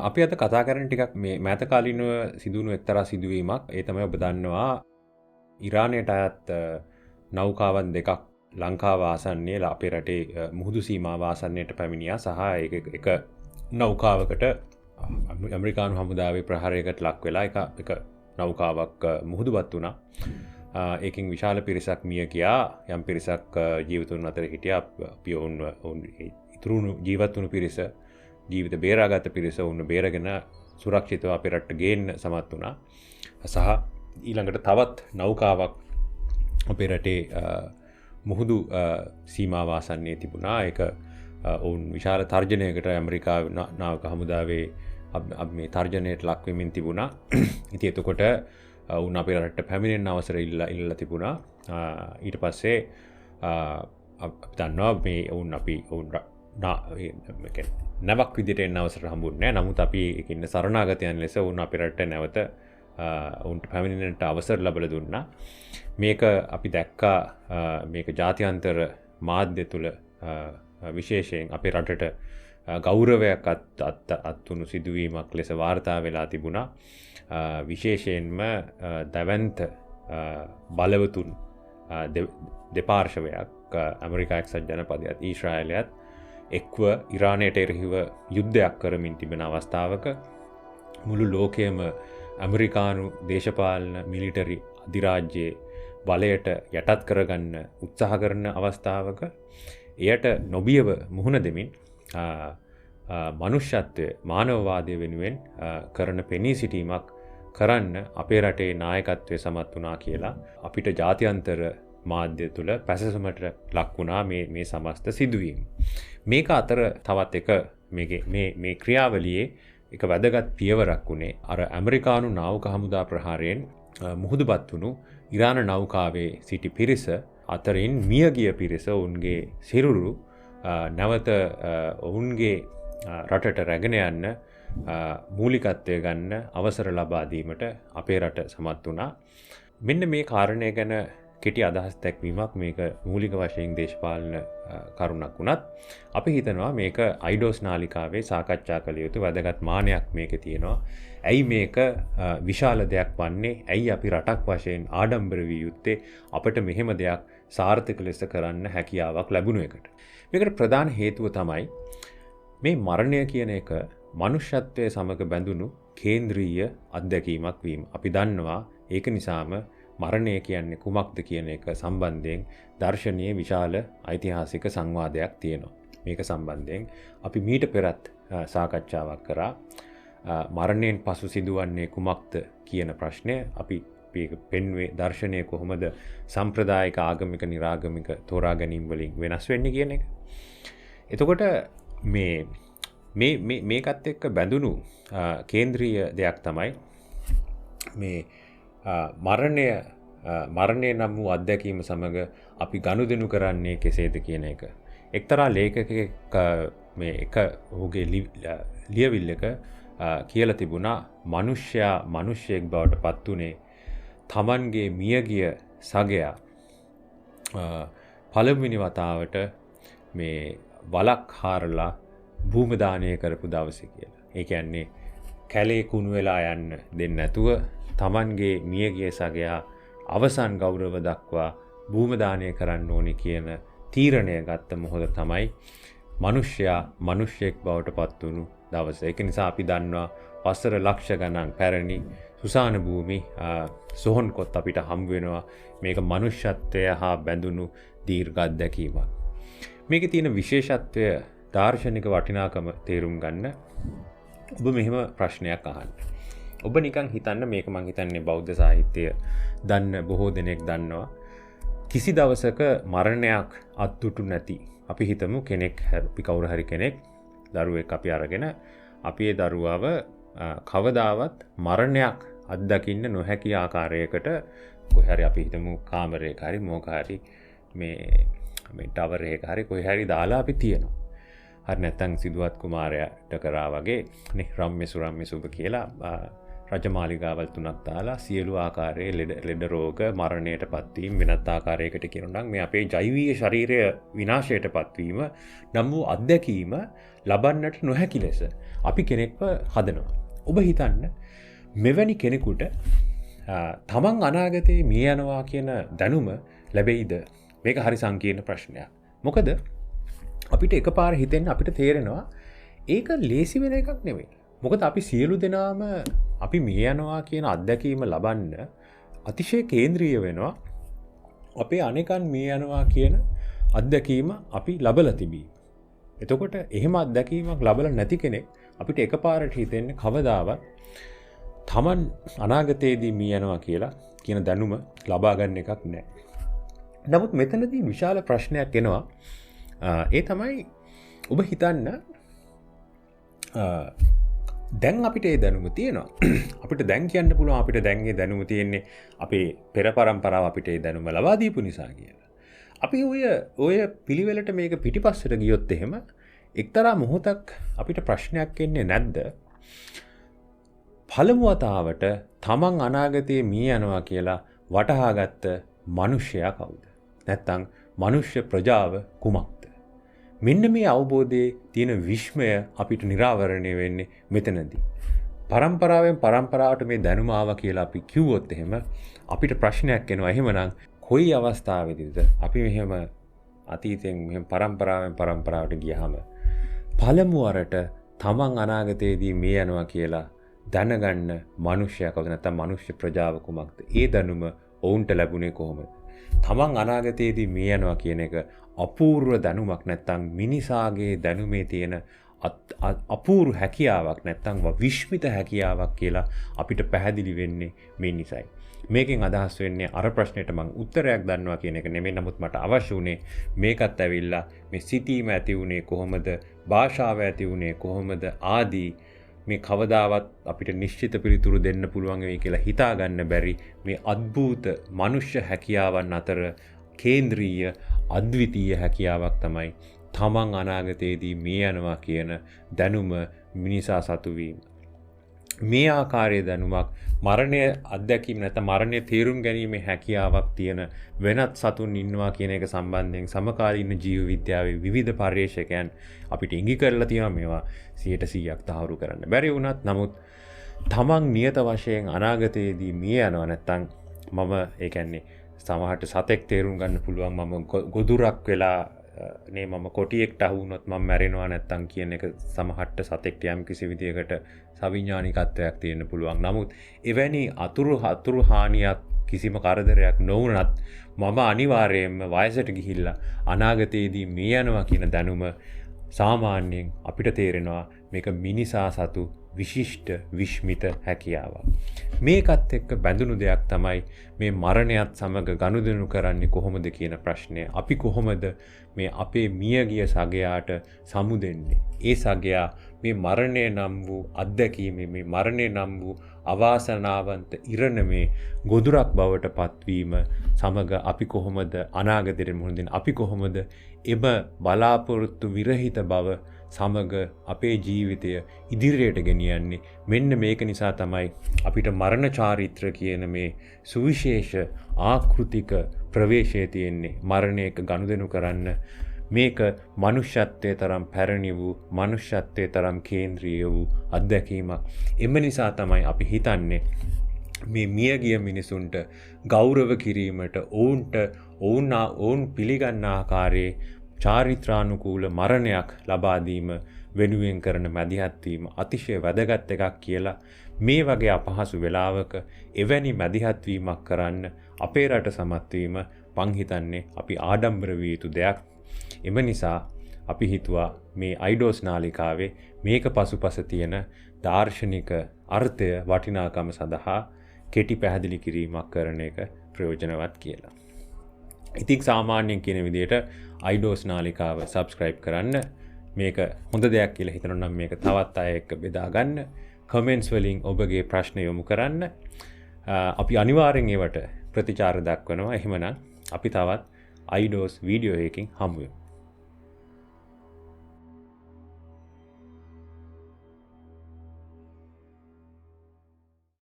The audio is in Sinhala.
අපි අද කතා කරන ටිකක් මේ මෑත කාලීනව සිදුවුණු එක්තරා සිදුවීමක්. ඒ තමයි ඔබ දන්නවා ඉරානයට අයත් නෞකාවන් දෙකක් ලංකාව ආසන්නයේ අපේ රටේ මුහුදු සීමාව ආසන්නයට පැමිණියා. සහ එක නෞකාවකට ඇමරිකානු හමුදාවේ ප්‍රහාරයකට ලක් වෙලා එක නෞකාවක් මුහුදුබත් වුණා. ඒකින් විශාල පිරිසක් මිය ගියා. යම් පිරිසක් ජීවිතුන් අතර හිටියා. අපි ඔවුන් ඉතුරුණු ජීවත් වුණු පිරිස ජීවිත බේරාගත පිරිස ඔවුන් බේරගෙන සුරක්ෂිතව අපේ රටට ගේන්න සමත් වුණා. සහ ඊළඟට තවත් නෞකාවක් අපේ රටේ මුහුදු සීමාව ආසන්නයේ තිබුණා. ඒක ඔවුන් විශාල තර්ජනයකට ඇමරිකාවේ නාවික හමුදාවේ මේ තර්ජනයට ලක් වෙමින් තිබුණා. ඉතින් එතකොට ඔවුන් අපේ රටට පැමිණෙන්න අවසර ඉල්ලලා තිබුණා. ඊට පස්සේ අපි දන්නවා මේ ඔවුන් නැවක් විදිහට එන්න අවසර හම්බුන්නේ නැහැ. නමුත් අපි ඒකින්න සරණාගතයන් ලෙස ඔවුන් අපේ රටට නැවත ඔවුන්ට පැමිණෙන්නට අවසර ලැබලා දුන්නා. මේක අපි දැක්කා මේක ජාත්‍යන්තර මාධ්‍ය තුල විශේෂයෙන් අපේ රටට ගෞරවයක් අත්තුණු සිදුවීමක් ලෙස වාර්තා වෙලා තිබුණා. විශේෂයෙන්ම දැවැන්ත බලවතුන් දෙපාර්ශවයක් ඇමරිකා එක්සත් ජනපදයත් ඊශ්‍රායලයත් එක්ව ඉරානයට එරෙහිව යුද්ධයක් කරමින් තිබෙන අවස්ථාවක මුළු ලෝකයේම ඇමරිකානු දේශපාලන මිලිටරි අධිරාජ්‍යයේ බලයට යටත් කරගන්න උත්සාහ කරන අවස්ථාවක එයට නොබියව මුහුණ දෙමින් මනුෂ්‍යත්වය මානවවාදය වෙනුවෙන් කරන පෙනී සිටීමක් කරන්න අපේ රටේ නායකත්වය සමත් වුණා කියලා අපිට ජාත්‍යන්තර මාධ්‍ය තුළ පැසසුමට ලක් වුණා මේ සමස්ත සිදුවීම. මේක අතර තවත් එක මේ ක්‍රියාවලියේ එක වැදගත් පියවරක් වුණේ අර ඇමරිකානු නාවික හමුදා ප්‍රහාරයෙන් මුහුදුබත් වුණු ඉරාන නෞකාවේ සිටි පිරිස අතරින් මියගිය පිරිස ඔවුන්ගේ සිරුරු නැවත ඔවුන්ගේ රටට රැගෙන යන්න මූලිකත්වය ගන්න අවසර ලබා දීමට අපේ රට සමත් වුණා. මෙන්න මේ කාරණය ගැන කෙටි අදහස් දැක්වීමක් මේක මූලික වශයෙන් දේශපාලන කරුණක් වුණත් අපි හිතනවා මේක අයිඩෝස් නාලිකාවේ සාකච්ඡා කළ යුතු වැදගත් මානයක් මේකේ තියෙනවා. ඇයි මේක විශාල දෙයක් වන්නේ? ඇයි අපි රටක් වශයෙන් ආඩම්බර විය යුත්තේ අපිට මෙහෙම දෙයක් සාර්ථක ලෙස කරන්න හැකියාවක් ලැබුණු එකට? මේකට ප්‍රධාන හේතුව තමයි මේ මරණය කියන එක මනුෂ්‍යත්වයේ සමග බැඳුණු කේන්ද්‍රීය අත්දැකීමක් වීම. අපි දන්නවා ඒක නිසාම මරණය කියන්නේ කුමක්ද කියන එක සම්බන්ධයෙන් දර්ශනීය විශාල ඓතිහාසික සංවාදයක් තියෙනවා. මේක සම්බන්ධයෙන් අපි මීට පෙරත් සාකච්ඡාවක් කරා. මරණයෙන් පසු සිදුවන්නේ කුමක්ද කියන ප්‍රශ්නය අපි පෙන්වේ දර්ශනය කොහොමද සම්ප්‍රදායික ආගමික නිරාගමික තෝරා ගැනීම් වලින් වෙනස් වෙන්නේ කියන එක. එතකොට මේකත් එක්ක බැඳුණු කේන්ද්‍රීය දෙයක් තමයි මේ මරණය නම් වූ අත්දැකීම සමග අපි ගනුදෙනු කරන්නේ කෙසේද කියන එක. එක්තරා ලේඛකෙක් මේ එක ඔහුගේ ලියවිල්ලක කියලා තිබුණා මිනිසෙක් බවට පත් උනේ තමන්ගේ මියගිය සගයා පළමුවෙනි වතාවට මේ වලක් හාරලා භූම දානය කරපු දවසේ කියලා. ඒ කියන්නේ කැලේ කුණු වෙලා යන්න දෙන්නේ නැතුව තමන්ගේ මියගිය සගයා අවසන් ගෞරව දක්වා භූම දානය කරන්න ඕනේ කියන තීරණය ගත්ත මොහොත තමයි මිනිසෙක් බවට පත් වුණු දවස. ඒක නිසා අපි දන්නවා වසර ලක්ෂ ගණන් පැරණි සුසාන භූමි සොහොන් කොත් අපිට හම්බ වෙනවා. මේක මනුෂ්‍යත්වය හා බැඳුණු දීර්ඝ අත්දැකීමක්. මේකේ තියෙන විශේෂත්වය දාර්ශනික වටිනාකම තේරුම් ගන්න ඔබ මෙහෙම ප්‍රශ්නයක් අහන්න. ඔබ නිකන් හිතන්න, මේක මං හිතන්නේ බෞද්ධ සාහිත්‍යය දන්න බොහෝ දෙනෙක් දන්නවා. කිසි දවසක මරණයක් අත්දුටු නැති අපි හිතමු අපි කවුරු හරි කෙනෙක් දරුවෙක් අපි අරගෙන අපි ඒ දරුවව කවදාවත් මරණයක් අත්දකින්න නොහැකි ආකාරයකට කොහේ හරි අපි හිතමු කාමරයක හරි මොකක් හරි මේ ටවර් එකක හරි කොහේ හරි දාලා අපි තියනවා. හරි නැත්නම් සිදුවත් කුමාරයාට කරා වගේ නේ රම්මේ සුරම්මේ සුබ කියලා රජමාලිගාවල් 3ක් දාලා සියලු ආකාරයේ ලෙඩ රෝග මරණයට පත්වීම වෙනත් ආකාරයකට කියනවා නම් මේ අපේ ජෛවීය ශරීරය විනාශයට පත්වීම නම් වූ අත්දැකීම ලබන්නට නොහැකි ලෙස අපි කෙනෙක්ව හදනවා. ඔබ හිතන්න මෙවැනි කෙනෙකුට තමන් අනාගතයේ මිය යනවා කියන දැනුම ලැබෙයිද? මේක හරි සංකීර්ණ ප්‍රශ්නයක්. මොකද අපිට එකපාර හිතෙන්න අපිට තේරෙනවා ඒක ලේසි වෙන එකක් නෙවෙයි. මොකද අපි සියලු දෙනාම අපි මිය යනවා කියන අත්දැකීම ලබන්න අතිශය කේන්ද්‍රීය වෙනවා. අපේ අනෙකන් මිය යනවා කියන අත්දැකීම අපි ලබලා තිබී. එතකොට එහෙම අත්දැකීමක් ලබලා නැති කෙනෙක් අපිට එකපාරට හිතෙන්නේ කවදාවත් තමන් අනාගතයේදී මිය යනවා කියලා කියන දැනුම ලබා ගන්න එකක් නැහැ. නමුත් මෙතනදී විශාල ප්‍රශ්නයක් එනවා. ඒ තමයි ඔබ හිතන්න දැන් අපිට ඒ දැනුම තියෙනවා. අපිට දැන් කියන්න පුළුවන් අපිට දැන් ඒ දැනුම තියෙන්නේ අපේ පෙර පරම්පරාව අපිට ඒ දැනුම ලබා දීපු නිසා කියලා. අපි ඔය පිළිවෙලට මේක පිටිපස්සට ගියොත් එහෙම එක්තරා මොහොතක් අපිට ප්‍රශ්නයක් එන්නේ නැද්ද? පළමු වතාවට තමන් අනාගතයේ මිය යනවා කියලා වටහාගත්ත මිනිසයා කවුද? නැත්තම් මනුෂ්‍ය ප්‍රජාව කුමක්ද? මෙන්න මේ අවබෝධයේ තියෙන විශ්මය අපිට නිරාවරණය වෙන්නේ මෙතනදී. පරම්පරාවෙන් පරම්පරාවට මේ දැනුම ආවා කියලා අපි කිව්වොත් එහෙම අපිට ප්‍රශ්නයක් එනවා. එහෙමනම් කොයි අවස්ථාවේදීද අපි මෙහෙම අතීතයෙන් මෙහෙම පරම්පරාවෙන් පරම්පරාවට ගියාම පළමු වරට තමන් අනාගතයේදී මිය යනවා කියලා දැනගන්න මිනිසයා කවුද? නැත්නම් මනුෂ්‍ය ප්‍රජාව කුමක්ද? ඒ දැනුම ඔවුන්ට ලැබුණේ කොහොමද? තමන් අනාගතයේදී මිය යනවා කියන එක අපූර්ව දැනුමක් නැත්නම් මිනිසාගේ දැනුමේ තියෙන අපූර්ව හැකියාවක් නැත්නම් විශ්මිත හැකියාවක් කියලා අපිට පැහැදිලි වෙන්නේ මේ නිසයි. මේකෙන් අදහස් වෙන්නේ අර ප්‍රශ්නෙට මම උත්තරයක් දන්නවා කියන එක නෙමෙයි. නමුත් මට අවශ්‍ය උනේ මේකත් ඇවිල්ලා මේ සිතීම ඇති උනේ කොහොමද? භාෂාව ඇති උනේ කොහොමද? ආදී මේ කවදාවත් අපිට නිශ්චිත පිළිතුරු දෙන්න පුළුවන් වෙයි කියලා හිතා ගන්න බැරි මේ අద్භූත මනුෂ්‍ය හැකියාවන් අතර කේන්ද්‍රීය අද්විතීය හැකියාවක් තමයි තමන් අනාගතයේදී මිය යනවා කියන දැනුම මිනිසා සතු වීම. මේ ආකාරයේ දැනුමක් මරණය අත්දැකීම නැත්නම් මරණය තේරුම් ගැනීමේ හැකියාවක් තියෙන වෙනත් සතුන් ඉන්නවා කියන එක සම්බන්ධයෙන් සමකාලීන ජීව විද්‍යාවේ විවිධ පර්යේෂකයන් අපිට ඉඟි කරලා තියෙනවා. මේවා 100% තහවුරු කරන්න බැරි වුණත් නමුත් තමන් නියත වශයෙන් අනාගතයේදී මිය යනවා නැත්නම් මම ඒ කියන්නේ සමහරට සතෙක් තේරුම් ගන්න පුළුවන් මම ගොදුරක් වෙලා මම කොටියෙක්ට අහු වුණොත් මම මැරෙනවා නැත්තම් කියන එක සමහරට සතෙක්ට යම් කිසි විදියකට සවිඥානිකත්වයක් තියෙන්න පුළුවන්. නමුත් එවැනි අතුරු හානියක් කිසිම කරදරයක් නොවුනත් මම අනිවාර්යයෙන්ම වයසට ගිහිල්ලා අනාගතයේදී මිය යනවා කියන දැනුම සාමාන්‍යයෙන් අපිට තේරෙනවා මේක මිනිසා සතු විශිෂ්ට විශ්මිත හැකියාවක්. මේකත් එක්ක බැඳුණු දෙයක් තමයි මේ මරණයත් සමග ගනුදෙනු කරන්නේ කොහොමද කියන ප්‍රශ්නය. අපි කොහොමද මේ අපේ මියගිය සගයාට සමුදෙන්නේ? ඒ සගයා මේ මරණය නම් වූ අත්දැකීමේ මේ මරණය නම් වූ අවාසනාවන්ත ඉරණමේ ගොදුරක් බවට පත්වීම සමග අපි කොහොමද අනාගතයට මුහුණ දෙන්නේ? අපි කොහොමද එම බලාපොරොත්තු විරහිත බව සමග අපේ ජීවිතය ඉදිරියට ගෙනියන්නේ? මෙන්න මේක නිසා තමයි අපිට මරණ චාරිත්‍ර කියන මේ සුවිශේෂ ආකෘතික ප්‍රවේශය තියෙන්නේ. මරණයක ගනුදෙනු කරන්න මේක මනුෂ්‍යත්වයේ තරම් පැරණි වූ මනුෂ්‍යත්වයේ තරම් කේන්ද්‍රීය වූ අත්දැකීමක්. එම නිසා තමයි අපි හිතන්නේ මේ මියගිය මිනිසුන්ට ගෞරව කිරීමට ඔවුන් පිළිගන්න ආකාරයේ චාරිත්‍රානුකූල මරණයක් ලබා දීම වෙනුවෙන් කරන මැදිහත් වීම අතිශය වැදගත් එකක් කියලා මේ වගේ අපහසු වෙලාවක එවැනි මැදිහත් වීමක් කරන්න අපේ රට සමත් වීම මං හිතන්නේ අපි ආඩම්බර විය යුතු දෙයක්. එම නිසා අපි හිතුවා මේ අයිඩෝස් නාලිකාවේ මේක පසුපස තියෙන දාර්ශනික අර්ථය වටිනාකම සඳහා කෙටි පැහැදිලි කිරීමක් කරන එක ප්‍රයෝජනවත් කියලා. ඉතින් සාමාන්‍යයෙන් කියන විදිහට අයිඩෝස් නාලිකාව සබ්ස්ක්‍රයිබ් කරන්න. මේක හොඳ දෙයක් කියලා හිතනවා නම් මේක තවත් අය එක්ක බෙදා ගන්න. කමෙන්ට්ස් වලින් ඔබගේ ප්‍රශ්න යොමු කරන්න. අපි අනිවාර්යෙන් ඒවට ප්‍රතිචාර දක්වනවා. එහෙමනම් අපි තවත් අයිඩෝස් වීඩියෝ එකකින් හමු වෙමු.